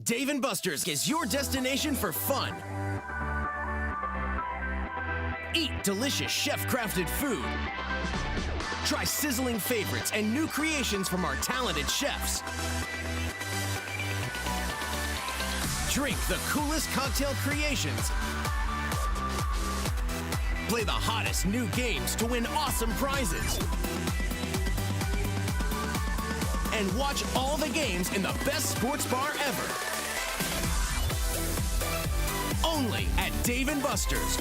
Dave & Buster's is your destination for fun. Eat delicious chef-crafted food. Try sizzling favorites and new creations from our talented chefs. Drink the coolest cocktail creations. Play the hottest new games to win awesome prizes. And watch all the games in the best sports bar ever. Only at Dave & Buster's.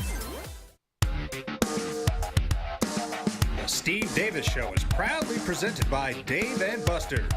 The Steve Davis Show is proudly presented by Dave & Buster's.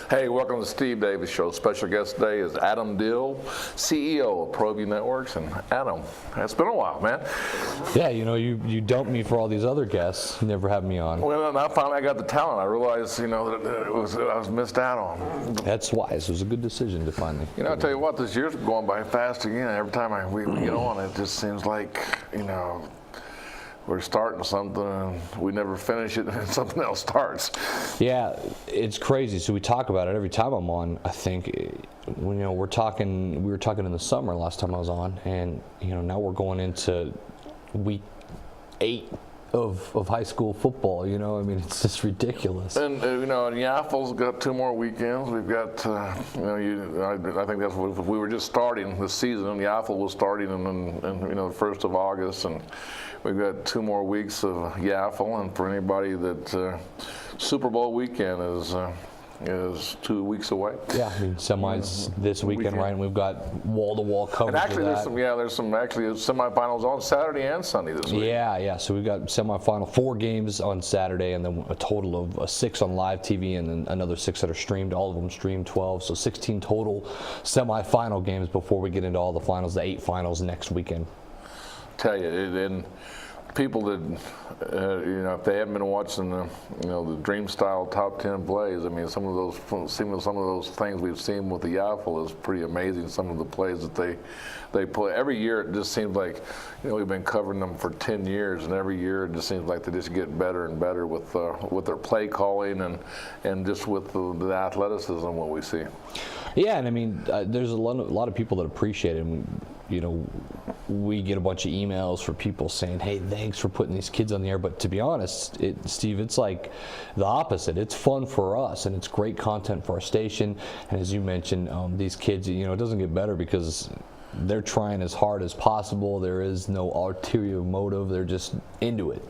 Hey, welcome to the Steve Davis Show. Special guest today is Adam Dill, CEO of Proview Networks. And Adam, it's been a while, man. Yeah, you know, you dumped me for all these other guests, never had me on. Well, now finally I got the talent. I realized, you know, that I was missed out on. That's wise. It was a good decision to finally. You know, I tell you what, this year's going by fast again. Every time we get on, it just seems like, you know, we're starting something and we never finish it and something else starts. Yeah, it's crazy. So we talk about it every time I'm on. I think, you know, we were talking in the summer last time I was on, and you know, now we're going into week 8 of high school football. You know, I mean, it's just ridiculous. And you know, and Yaffle's got 2 more weekends. We've got, you know, I think that's what we were just starting this season. Yaffle was starting in you know, the 1st of August, and we've got 2 more weeks of Yaffle. And for anybody that Super Bowl weekend is 2 weeks away. Yeah, I mean, semis this weekend, right? And we've got wall-to-wall coverage. And actually, of that. there's some semifinals on Saturday and Sunday this week. Yeah. So we've got semifinal 4 games on Saturday, and then a total of 6 on live TV, and then another 6 that are streamed. All of them streamed 12, so 16 total semifinal games before we get into all the finals, the 8 finals next weekend. Tell you, and people that you know, if they haven't been watching the, you know, the Dream Style Top 10 plays, I mean, some of those things we've seen with the Yaffle is pretty amazing. Some of the plays that they play every year, it just seems like, you know, we've been covering them for 10 years, and every year it just seems like they just get better and better with their play calling and just with the athleticism what we see. Yeah, and I mean, there's a lot of people that appreciate it. And, you know, we get a bunch of emails for people saying, hey, thanks for putting these kids on the air. But to be honest, Steve, it's like the opposite. It's fun for us, and it's great content for our station. And as you mentioned, these kids, you know, it doesn't get better because they're trying as hard as possible. There is no ulterior motive. They're just into it.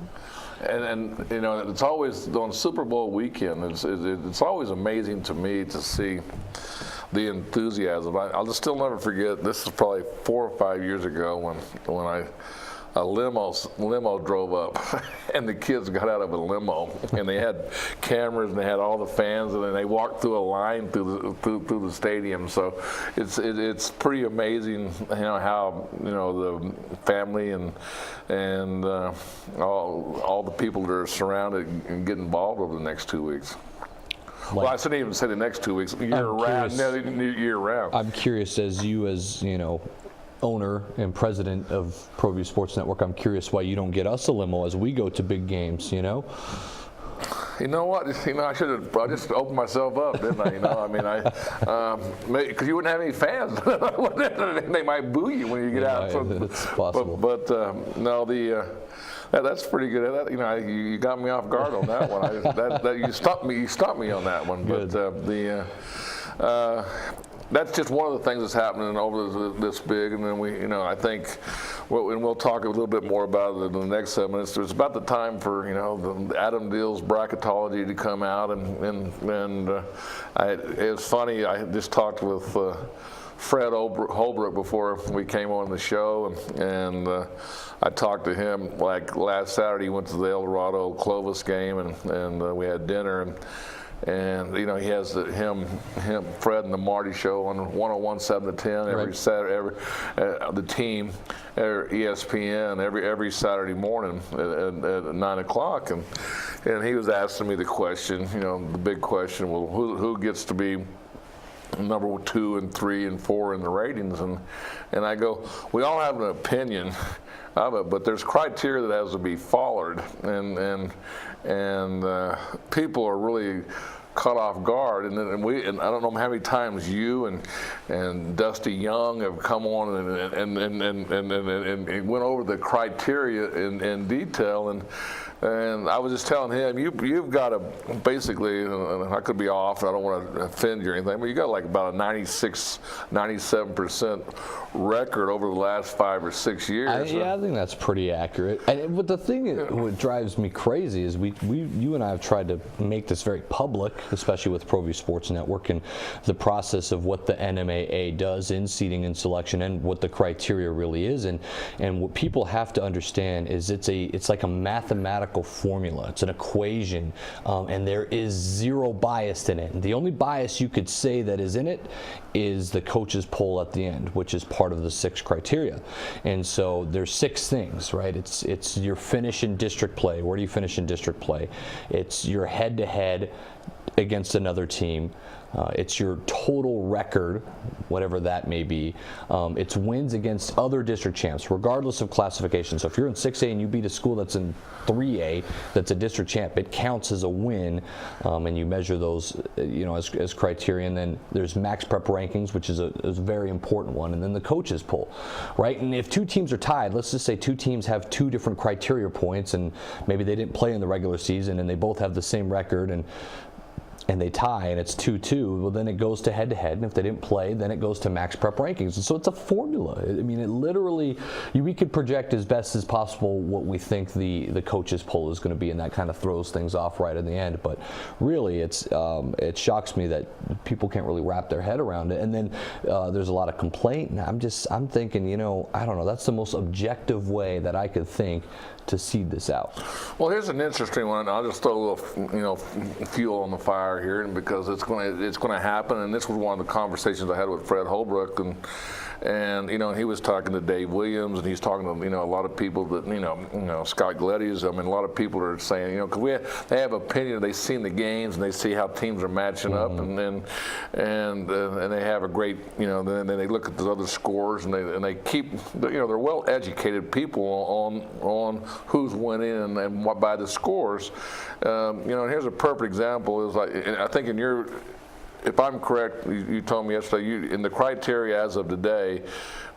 And you know, it's always on Super Bowl weekend. It's always amazing to me to see the enthusiasm. I'll still never forget. This is probably 4 or 5 years ago when a limo drove up, and the kids got out of a limo, and they had cameras and they had all the fans, and then they walked through a line through the stadium. So it's pretty amazing, you know, how, you know, the family and all the people that are surrounded and get involved over the next 2 weeks. Well, I shouldn't even say the next 2 weeks. Year round. I'm curious, as you know, owner and president of Proview Sports Network, I'm curious why you don't get us a limo as we go to big games. You know. You know what? You know, I just opened myself up, didn't I? You know, I mean, because you wouldn't have any fans. They might boo you when you get out. It's possible. But no, that's pretty good. You know, you got me off guard on that one. You stumped me on that one. Good. But that's just one of the things that's happening over this big, and then we, you know, I think, and we'll talk a little bit more about it in the next segment. It's about the time for, you know, the Adam Dill's bracketology to come out, and it was funny. I just talked with Fred Holbrook before we came on the show, and I talked to him like last Saturday. He went to the El Dorado Clovis game, and we had dinner, And you know, he has him, Fred and the Marty show on 101 7 to 10 every Saturday, the team, ESPN every Saturday morning at 9 o'clock, and he was asking me the question, you know, the big question, well, who gets to be number 2 and 3 and 4 in the ratings, and I go, we all have an opinion of it, but there's criteria that has to be followed, and people are really caught off guard, and I don't know how many times you and Dusty Young have come on and went over the criteria in detail, and I was just telling him, you've got to basically, and I could be off, I don't want to offend you or anything, but you got like about a 97% record over the last 5 or 6 years. Yeah, I think that's pretty accurate. But the thing what drives me crazy is you and I have tried to make this very public, especially with Proview Sports Network, and the process of what the NMAA does in seeding and selection and what the criteria really is. And what people have to understand is it's like a mathematical formula. It's an equation, and there is zero bias in it. And the only bias you could say that is in it is the coaches poll at the end, which is part of the 6 criteria. And so there's 6 things, right? It's your finish in district play. Where do you finish in district play? It's your head-to-head against another team. It's your total record, whatever that may be. It's wins against other district champs, regardless of classification. So if you're in 6A and you beat a school that's in 3A, that's a district champ, it counts as a win, and you measure those, you know, as criteria. And then there's max prep rankings, which is a very important one, and then the coaches poll, right? And if 2 teams are tied, let's just say 2 teams have 2 different criteria points, and maybe they didn't play in the regular season, and they both have the same record, and they tie, and it's 2-2, well, then it goes to head-to-head, and if they didn't play, then it goes to max prep rankings. And so it's a formula. I mean, it literally, we could project as best as possible what we think the coaches poll is going to be, and that kind of throws things off right in the end. But really, it shocks me that people can't really wrap their head around it. And then there's a lot of complaint, and I'm thinking, you know, I don't know, that's the most objective way that I could think to seed this out. Well, here's an interesting one. I'll just throw a little, you know, fuel on the fire here, and because it's going to happen. And this was one of the conversations I had with Fred Holbrook, and you know, he was talking to Dave Williams, and he's talking to, you know, a lot of people that, you know Scott Gleddy's. I mean, a lot of people are saying, you know, because they have opinion, they've seen the games and they see how teams are matching up, and they have a great, you know, then they look at the other scores, and they keep, you know, they're well-educated people on who's winning and what by the scores. You know, and here's a perfect example. Is like, I think if I'm correct, you told me yesterday, in the criteria as of today,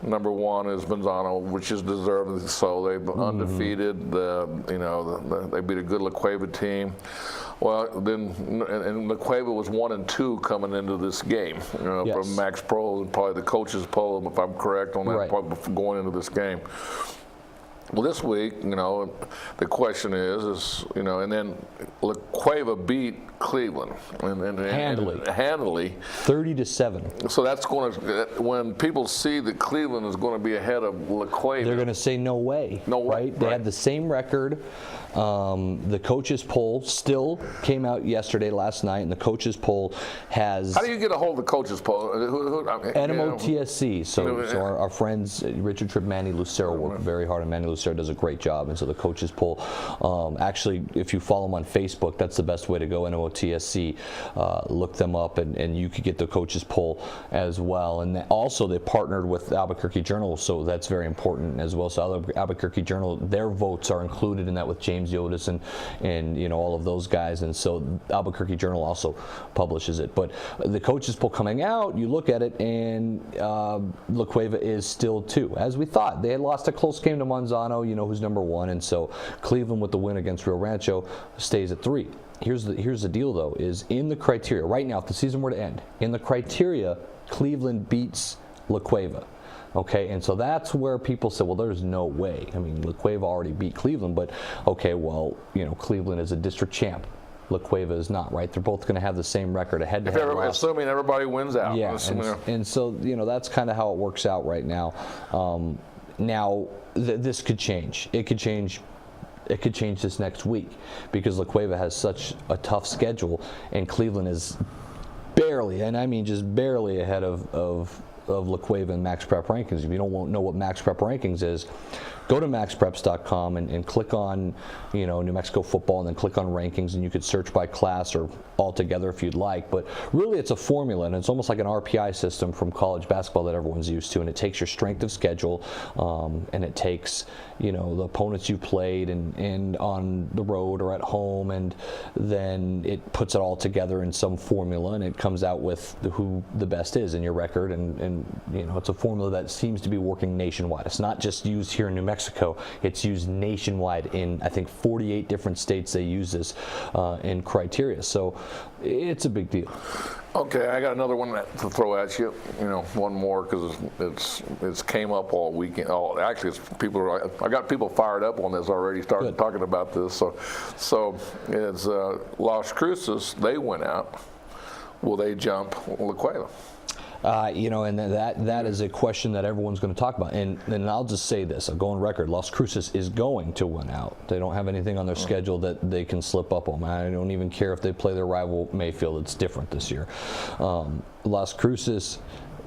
number 1 is Manzano, which is deserved. So they've undefeated. You know, they beat a good La Cueva team. Well, then, and La Cueva was 1 and 2 coming into this game. You know, yes. From Max Pro and probably the coaches poll, if I'm correct on that, right. Going into this game. Well, this week, you know, the question is, you know, and then La Cueva beat Cleveland handily, 30-7. So that's going to, when people see that Cleveland is going to be ahead of La Cueva, they're going to say no way. No way. Right? They had the same record. The coaches poll still came out last night, and the coaches poll has. How do you get a hold of the coaches poll? NMOTSC. So our friends Richard Tripp, Manny Lucero work very hard, and Manny Lucero does a great job. And so the coaches poll, actually, if you follow them on Facebook, that's the best way to go. NMOTSC, look them up, and you could get the coaches poll as well. And also they partnered with Albuquerque Journal, so that's very important as well. So Albuquerque Journal, their votes are included in that with James Yotis and you know, all of those guys, and so Albuquerque Journal also publishes it. But the coaches poll coming out, you look at it, and La Cueva is still 2, as we thought. They had lost a close game to Manzano, you know, who's number 1, and so Cleveland with the win against Rio Rancho stays at 3. Here's the deal, though, is in the criteria right now, if the season were to end, in the criteria, Cleveland beats La Cueva. Okay, and so that's where people say, well, there's no way. I mean, La Cueva already beat Cleveland, but okay, well, you know, Cleveland is a district champ. La Cueva is not, right? They're both going to have the same record, a head-to-head loss. Assuming everybody wins out. Yeah, and so, you know, that's kind of how it works out right now. Now, this could change. It could change It could change this next week because La Cueva has such a tough schedule, and Cleveland is barely, and I mean just barely ahead of La Cueva and Max Prep Rankings. If you don't know what Max Prep Rankings is, go to maxpreps.com and click on, New Mexico football, and then click on rankings, and you could search by class or all together if you'd like. But really, it's a formula, and it's almost like an RPI system from college basketball that everyone's used to. And it takes your strength of schedule, and it takes, the opponents you played and on the road or at home, and then it puts it all together in some formula, and it comes out with who the best is in your record. And it's a formula that seems to be working nationwide. It's not just used here in New Mexico. It's used nationwide in, I think, 48 different states. They use this in criteria. So it's a big deal. Okay, I got another one to throw at you. One more, because it's came up all weekend. Actually, I got people fired up on this already. Started talking about this. So it's Las Cruces. They went out. Will they jump La Cueva? And that is a question that everyone's going to talk about. And I'll just say this, I'll go on record, Las Cruces is going to win out. They don't have anything on their schedule that they can slip up on. I don't even care if they play their rival Mayfield. It's different this year. Las Cruces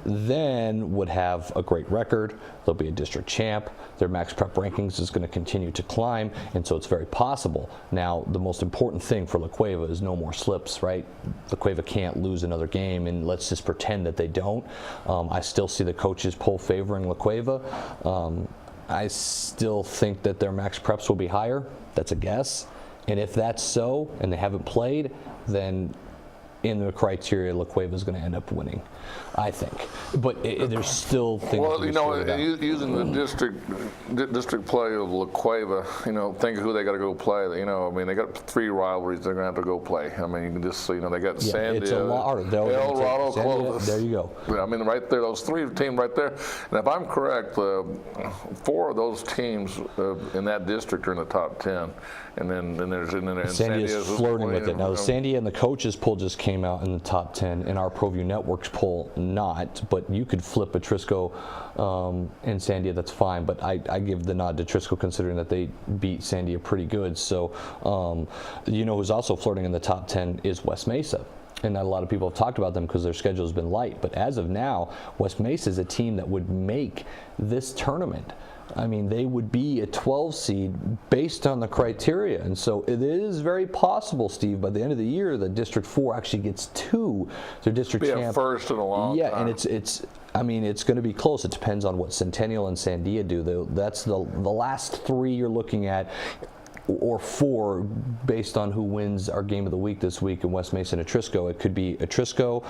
then would have a great record. They'll be a district champ. Their Max Prep Rankings is going to continue to climb, and so it's very possible. Now, the most important thing for La Cueva is no more slips, right? La Cueva can't lose another game, and let's just pretend that they don't. I still see the coaches poll favoring La Cueva. I still think that their Max Preps will be higher. That's a guess. And if that's so, and they haven't played, then in the criteria, La Cueva is going to end up winning, I think. But there's still things. Well, using the district play of La Cueva, think of who they got to go play. They got 3 rivalries they're going to have to go play. You can just they got Sandia, El Dorado, Clovis. There you go. Right there, those 3 teams right there. And if I'm correct, 4 of those teams in that district are in the top 10. And then Sandia's flirting with it. Now, the Sandia and the coaches poll just came out in the top 10. In our Proview Networks poll, not. But you could flip a Trisco and Sandia, that's fine. But I give the nod to Trisco, considering that they beat Sandia pretty good. So, who's also flirting in the top 10 is West Mesa. And not a lot of people have talked about them because their schedule has been light. But as of now, West Mesa is a team that would make this tournament. They would be a 12 seed based on the criteria. And so it is very possible, Steve, by the end of the year, that District 4 actually gets to their district champ. First in a long time. And it's going to be close. It depends on what Centennial and Sandia do. That's the last 3 you're looking at, or 4, based on who wins our game of the week this week in West Mesa and Atrisco. It could be Atrisco,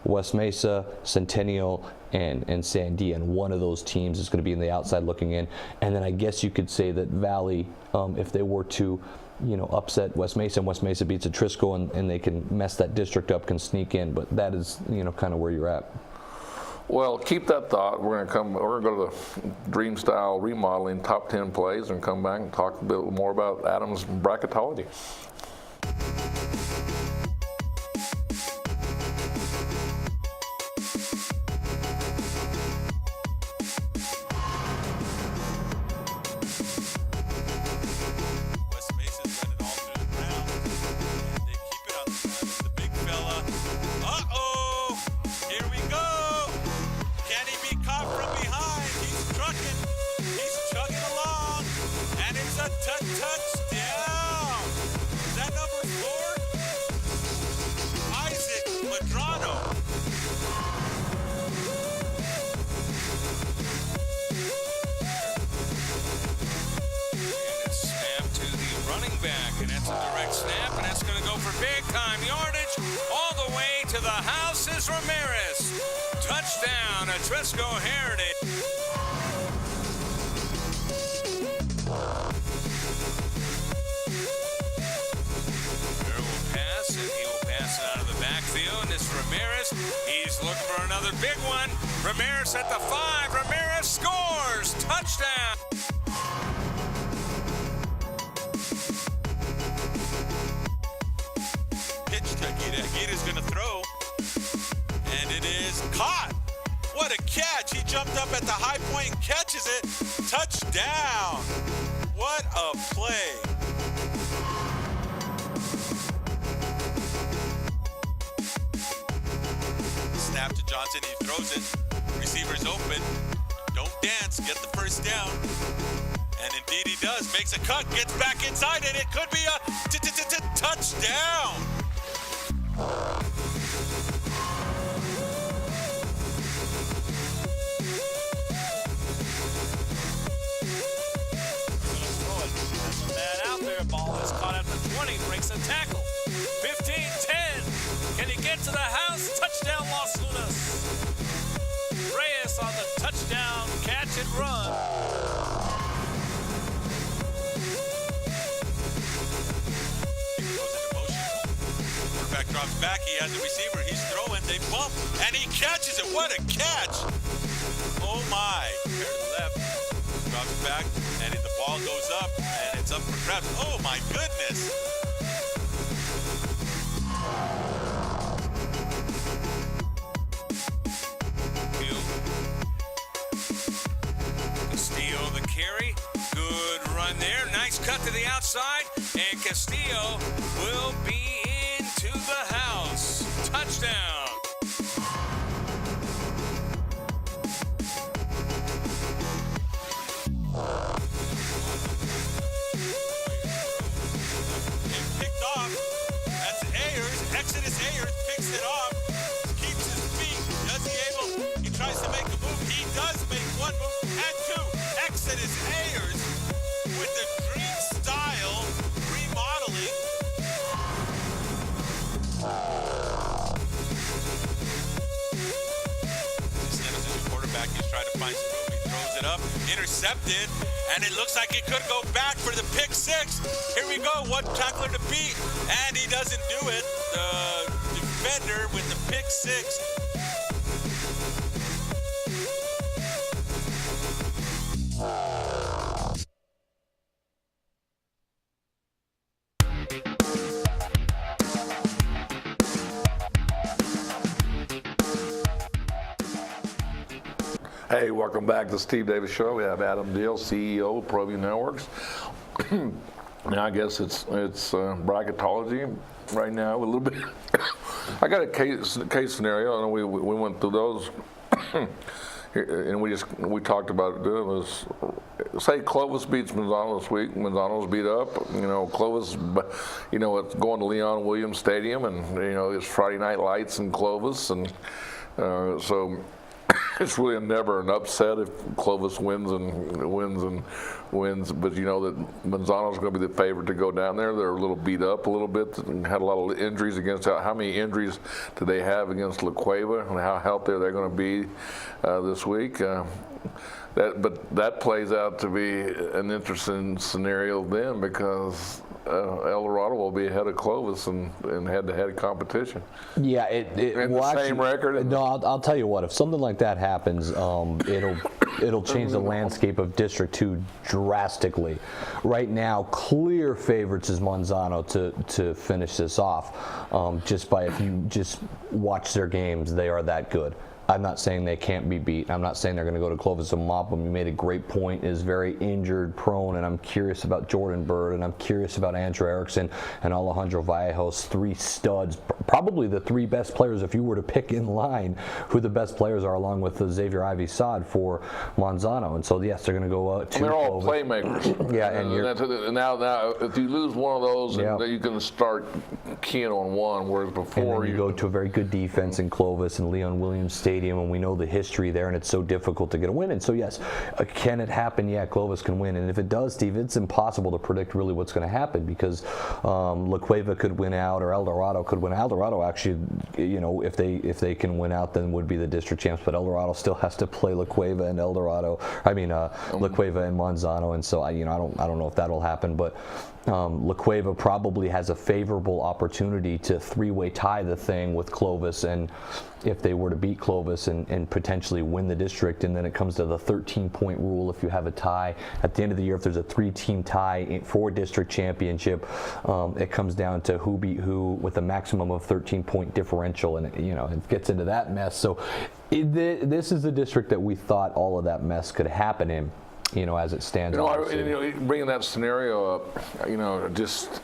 West Mesa, Centennial, and Sandia, and one of those teams is going to be in the outside looking in. And then I guess you could say that Valley, if they were to upset West Mesa, and West Mesa beats Atrisco, and they can mess that district up, can sneak in. But that is kind of where you're at. Well, keep that thought. We're going to go to the Dream Style Remodeling top 10 plays and come back and talk a bit more about Adam's bracketology. And it's a direct snap, and that's going to go for big-time yardage all the way to the house is Ramirez. Touchdown, Atrisco Heritage. There will pass, and he will pass it out of the backfield. And it's Ramirez. He's looking for another big one. Ramirez at the 5. Ramirez scores. Touchdown. Gita's going to throw, and it is caught. What a catch. He jumped up at the high point and catches it. Touchdown. What a play. Johnson, he throws it. Receiver's open. Don't dance, get the first down. And indeed he does. Makes a cut, gets back inside, and it could be a touchdown. Man out there, ball is caught at the 20, breaks a tackle. 15-10. Can he get to the house? Touchdown, Los Lunas. Reyes on the touchdown catch and run. Quarterback drops back. He has a receiver. He's throwing. They bump, and he catches it. What a catch! Oh my! Fair to the left. Drops back, and the ball goes up, and it's up for grabs. Oh my goodness! Castillo the carry. Good run there. Nice cut to the outside, and Castillo will be into the house. Touchdown. And picked off. That's Ayers. Exodus Ayers picks it off. Keeps his feet. He tries to make a move. He does make one move and two. Exodus Ayers with the dream style remodeling. Sanders is the quarterback. He's trying to find some room. He throws it up, intercepted, and it looks like it could go back for the pick six. Here we go, one tackler to beat, and he doesn't do it. The defender with the pick six. Hey, welcome back to the Steve Davis Show. We have Adam Deal, CEO of Proview Networks. Now I guess it's bracketology right now a little bit. I got a case scenario, and we went through those, and we talked about it. It was, say Clovis beats Manzano this week. Manzano's beat up. Clovis, it's going to Leon Williams Stadium, and it's Friday Night Lights in Clovis, and so. It's really never an upset if Clovis wins, but you know that Manzano's going to be the favorite to go down there. They're a little beat up a little bit and had a lot of injuries against. How many injuries do they have against La Cueva, and how healthy they're going to be this week? But that plays out to be an interesting scenario then, because El Dorado will be ahead of Clovis in head-to-head competition. Yeah, and the same record. No, I'll tell you what. If something like that happens, it'll change the landscape of District 2 drastically. Right now, clear favorites is Manzano to finish this off. If you just watch their games, they are that good. I'm not saying they can't be beat. I'm not saying they're going to go to Clovis and mop them. You made a great point. Is very injured prone, and I'm curious about Jordan Bird, and I'm curious about Andrew Erickson and Alejandro Vallejos, three studs, probably the three best players if you were to pick in line who the best players are, along with Xavier Ivy-Sad for Manzano. And so yes, they're going to go to they're all Clovis. Playmakers. Yeah, and now if you lose one of those, you can start keying on one, whereas before and then you go to a very good defense in Clovis and Leon Williams Stadium, and we know the history there, and it's so difficult to get a win. And so yes, can it happen? Yeah, Clovis can win, and if it does, Steve, it's impossible to predict really what's going to happen, because La Cueva could win out, or El Dorado could win. El Dorado actually, if they can win out, then would be the district champs, but El Dorado still has to play La Cueva and La Cueva and Manzano, and so I don't know if that'll happen, but La Cueva probably has a favorable opportunity to three-way tie the thing with Clovis, and if they were to beat Clovis and potentially win the district, and then it comes to the 13-point rule. If you have a tie at the end of the year, if there's a three-team tie for district championship, it comes down to who beat who with a maximum of 13-point differential, and it gets into that mess. So this is the district that we thought all of that mess could happen in. As it stands. Bringing that scenario up, just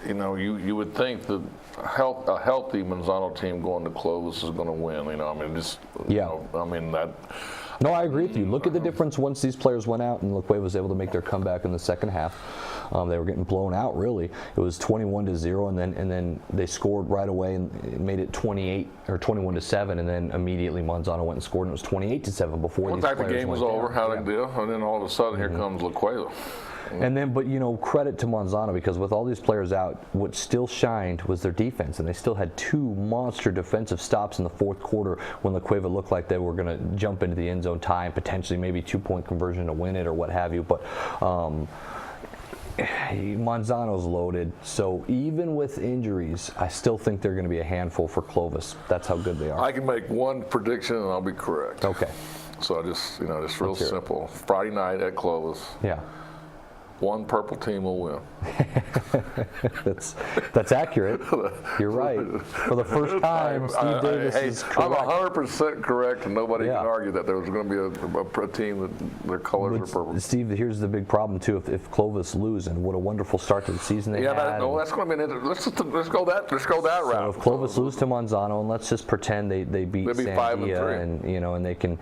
you know, you would think that a healthy Manzano team going to Clovis is going to win. You know, I mean, just you know, I mean that. No, I agree with you. Look at the difference once these players went out and LaQuave was able to make their comeback in the second half. They were getting blown out, really. It was 21-0, and then they scored right away and made it 28 or 21-7, and then immediately Manzano went and scored, and it was 28-7 before these players the game was over, how they deal, and then all of a sudden here comes LaQuave. And then, but you know, credit to Manzano, because with all these players out, what still shined was their defense, and they still had 2 monster defensive stops in the fourth quarter when LaQuave looked like they were going to jump into the end zone tie and potentially maybe 2-point conversion to win it or what have you. But Manzano's loaded, so even with injuries, I still think they're going to be a handful for Clovis. That's how good they are. I can make one prediction and I'll be correct. Okay. So I just, you know, just real simple. Friday night at Clovis. Yeah. One purple team will win. That's accurate. You're right. For the first time, Steve Davis is correct. I'm 100% correct, and nobody can argue that there was going to be a team that their colors are purple. Steve, here's the big problem too. If Clovis lose, and what a wonderful start to the season they had. That's going to be. Let's go that route. So if Clovis lose to Manzano, and let's just pretend they beat Sandia, and you know, and they can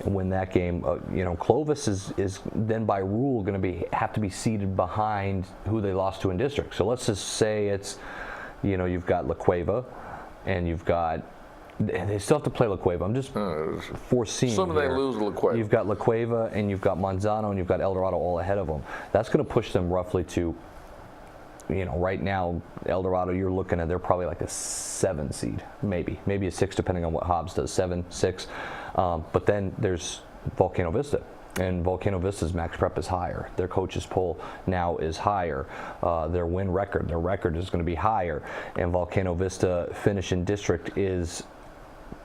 win that game. You know, Clovis is then by rule going to have to be seated behind who they lost to in district. So let's just say it's, you know, you've got LaQuave, and you've got, they still have to play LaQuave. I'm just foreseeing. Some they lose LaQuave. You've got LaQuave, and you've got Manzano, and you've got El Dorado all ahead of them. That's going to push them roughly to, you know, right now, El Dorado, you're looking at, they're probably like a 7 seed, maybe a 6, depending on what Hobbs does, 7, 6. But then there's Volcano Vista. And Volcano Vista's max prep is higher. Their coach's poll now is higher. Their record is going to be higher. And Volcano Vista finish in district is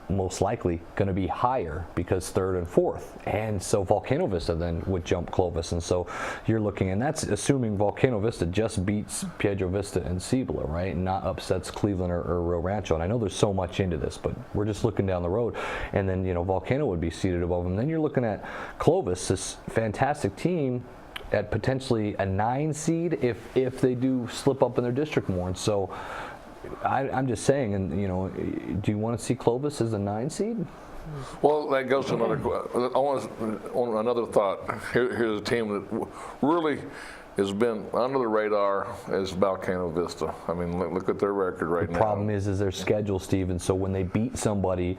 most likely going to be higher because 3rd and 4th. And so Volcano Vista then would jump Clovis. And so you're looking, and that's assuming Volcano Vista just beats Piedro Vista and Cibola, right? And not upsets Cleveland or Rio Rancho. And I know there's so much into this, but we're just looking down the road. And then, you know, Volcano would be seated above them. Then you're looking at Clovis, this fantastic team, at potentially a 9 seed if they do slip up in their district more. And so I'm just saying, and you know, do you want to see Clovis as a 9 seed? Well, that goes to another. I want another thought. Here's a team that really has been under the radar is Volcano Vista. I mean, look at their record right now. The problem is their schedule, Steve, and so when they beat somebody,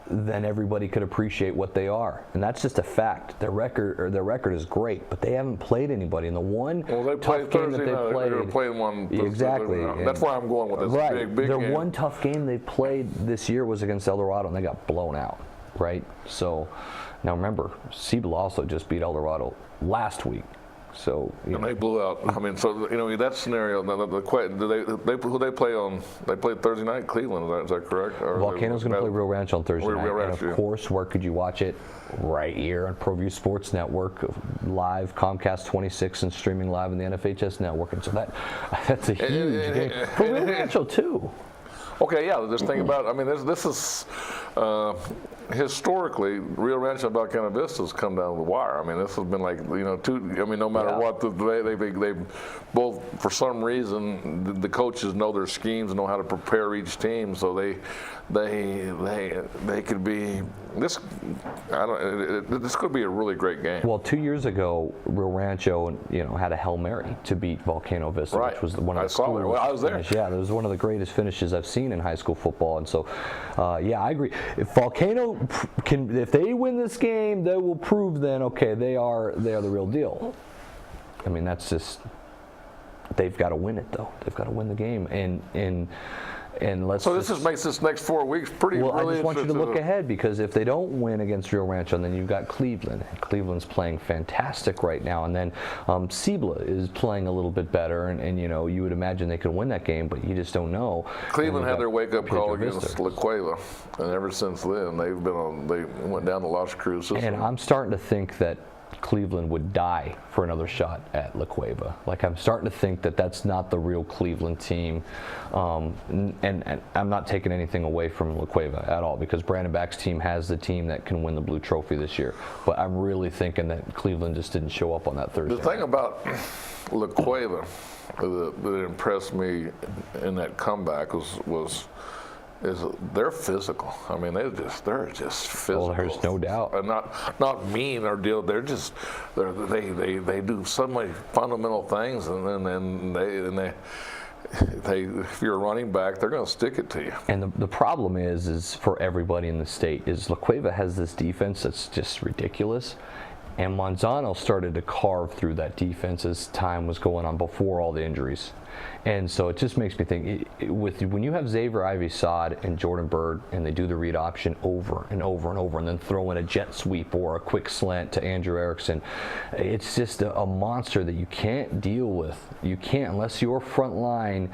then everybody could appreciate what they are, and that's just a fact. Their record is great, but they haven't played anybody. And the one tough game that they played, they're playing one. Exactly. That's why I'm going with this. Right. Big Their game. one tough game they played this year was against El Dorado, and they got blown out. Right. So now remember, Cibola also just beat El Dorado last week. So and they blew out. I mean, so you know that scenario. Who they play on? They played Thursday night. Cleveland. Is that correct? Or Volcano's going to play Rio Rancho on Thursday night. Rancho, and of course, where could you watch it? Right here on Proview Sports Network, live Comcast 26, and streaming live in the NFHS network. And so that's a huge game for Rio Rancho too. Okay, yeah. Just think about. I mean, this is historically Rio Rancho and Volcano Vista has come down to the wire. I mean, this has been like, you know, no matter what, they both, for some reason, the coaches know their schemes and know how to prepare each team, so they could be this. This could be a really great game. Well, 2 years ago, Rio Rancho, you know, had a Hail Mary to beat Volcano Vista, right. which was one of the I was there. Yeah, it was one of the greatest finishes I've seen in high school football, and so yeah, I agree. If Volcano if they win this game, they will prove then, okay, they are the real deal. I mean, that's just, they've got to win it though. They've got to win the game, and let's. So this makes this next 4 weeks pretty. Well, really I just want you to look ahead, because if they don't win against Rio Rancho, then you've got Cleveland. Cleveland's playing fantastic right now, and then Cibola is playing a little bit better, and you know, you would imagine they could win that game, but you just don't know. Cleveland had their wake-up call against LaQuave, and ever since then they went down to Las Cruces. And I'm starting to think that Cleveland would die for another shot at La Cueva. Like, I'm starting to think that that's not the real Cleveland team, and I'm not taking anything away from La Cueva at all, because Brandon Back's team has the team that can win the Blue Trophy this year. But I'm really thinking that Cleveland just didn't show up on that Thursday. The thing about La Cueva that impressed me in that comeback is they're physical. I mean, they're just physical. Well, there's no doubt. And not mean or deal. They're just they do so many fundamental things, and they if you're a running back, they're going to stick it to you. And the problem is for everybody in the state is La Cueva has this defense that's just ridiculous. And Manzano started to carve through that defense as time was going on before all the injuries. And so it just makes me think, when you have Xavier Ivy-Sod and Jordan Byrd, and they do the read option over and over and over, and then throw in a jet sweep or a quick slant to Andrew Erickson, it's just a monster that you can't deal with. You can't, unless your front line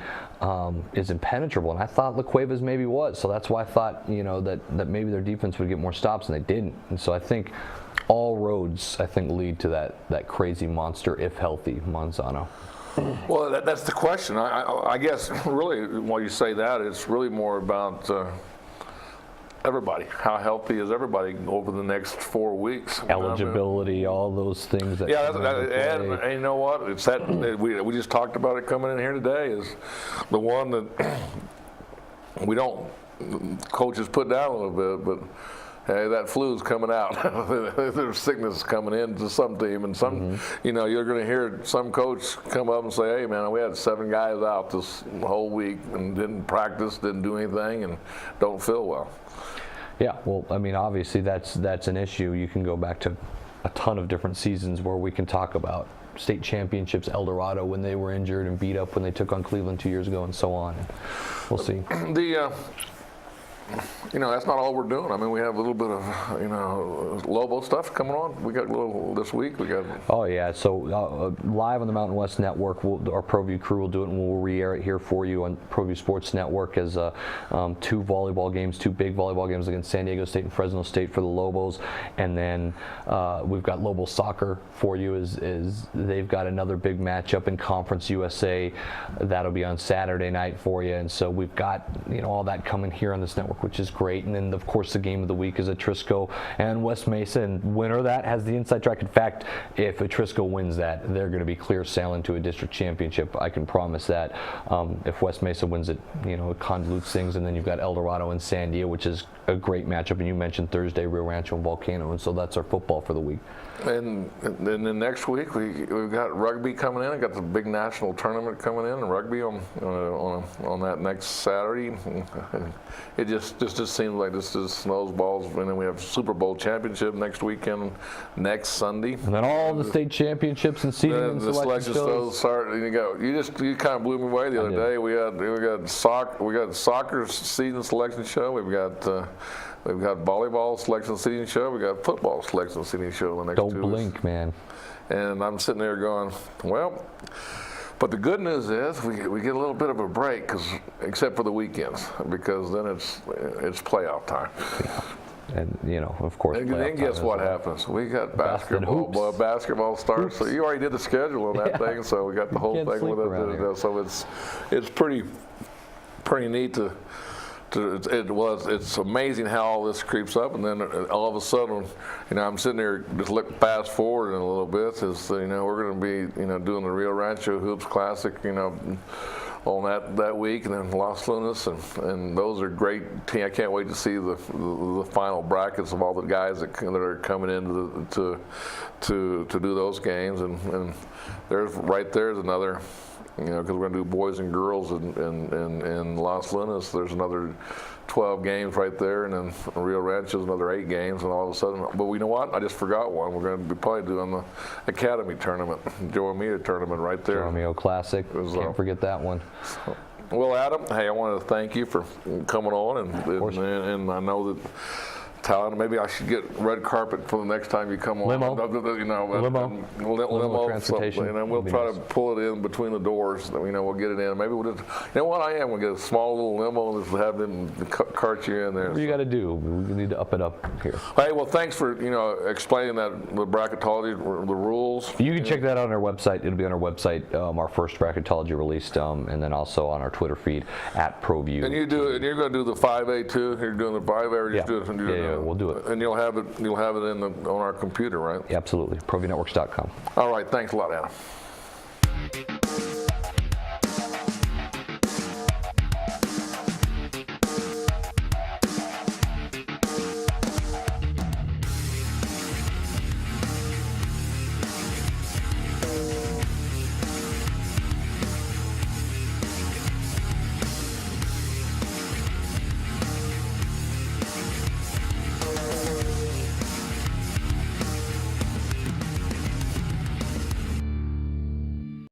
is impenetrable. And I thought La Cueva's maybe was. So that's why I thought, that maybe their defense would get more stops, and they didn't. And so I think all roads, lead to that crazy monster, if healthy, Manzano. Well, that's the question. I guess really, while you say that, it's really more about everybody. How healthy is everybody over the next 4 weeks? Eligibility, all those things. That and you know what? It's that we just talked about it coming in here today. Is the one that we don't coaches put down a little bit, but. Hey, that flu's coming out. There's sickness coming into some team, and some, you're going to hear some coach come up and say, "Hey, man, we had 7 guys out this whole week and didn't practice, didn't do anything, and don't feel well." Yeah, well, I mean, obviously that's an issue. You can go back to a ton of different seasons where we can talk about state championships, El Dorado when they were injured and beat up when they took on Cleveland 2 years ago, and so on. We'll see. That's not all we're doing. I mean, we have a little bit of, Lobo stuff coming on. We got a little this week. Oh, yeah. So live on the Mountain West Network, our Proview crew will do it, and we'll re-air it here for you on Proview Sports Network as 2 volleyball games, 2 big volleyball games against San Diego State and Fresno State for the Lobos. And then we've got Lobo Soccer for you as they've got another big matchup in Conference USA. That'll be on Saturday night for you. And so we've got, all that coming here on this network, which is great. And then, of course, the game of the week is Atrisco and West Mesa, and winner of that has the inside track. In fact, if Atrisco wins that, they're going to be clear sailing to a district championship. I can promise that. If West Mesa wins it, it convolutes things. And then you've got El Dorado and Sandia, which is a great matchup. And you mentioned Thursday, Rio Rancho and Volcano, and so that's our football for the week. And then next week we've got rugby coming in. I got the big national tournament coming in, and rugby on that next Saturday. It just seems like this just snowballs. And then we have Super Bowl championship next weekend, next Sunday. And then all the state championships and seeding and the selection shows start. And you kind of blew me away the other day. We got soccer season selection show. We've got volleyball selection seating show. We got football selection seating show the next 2 weeks. Don't blink, man. And I'm sitting there going, well, but the good news is we get a little bit of a break, except for the weekends, because then it's playoff time. Yeah. And of course. And then guess what happens? We got basketball. Basketball starts. So you already did the schedule on that thing, so we got the whole thing with it. So it's pretty neat to. It's amazing how all this creeps up, and then all of a sudden, I'm sitting there just looking fast forward in a little bit. We're going to be doing the Rio Rancho Hoops Classic, on that week, and then Los Lunas, and those are great. I can't wait to see the final brackets of all the guys that are coming in to do those games, and there's another. Because we're going to do boys and girls in Los Lunas. There's another 12 games right there, and then Rio Rancho's another 8 games, and all of a sudden, but you know what? I just forgot one. We're going to be probably doing the Academy tournament, Joe Amita tournament right there. Joe Amita Classic. Can't forget that one. Well, Adam, hey, I wanted to thank you for coming on, and I know that talent. Maybe I should get red carpet for the next time you come on. Limo. You know, Limo transportation. And then we'll try to pull it in between the doors. You know, we'll get it in. Maybe we'll just, you know what I am, we'll get a small little limo and just have them cart you in there. What do you got to do? We need to up it up here. Hey, well, thanks for, you know, explaining that, the bracketology, the rules. You can check that out on our website. It'll be on our website, our first bracketology released, and then also on our Twitter feed at Proview. And you do it, and you're going to do the 5A too? You're doing the 5A, or just do it? Yeah, we'll do it. And you'll have it on our computer, right? Absolutely. ProviewNetworks.com. All right, thanks a lot, Adam.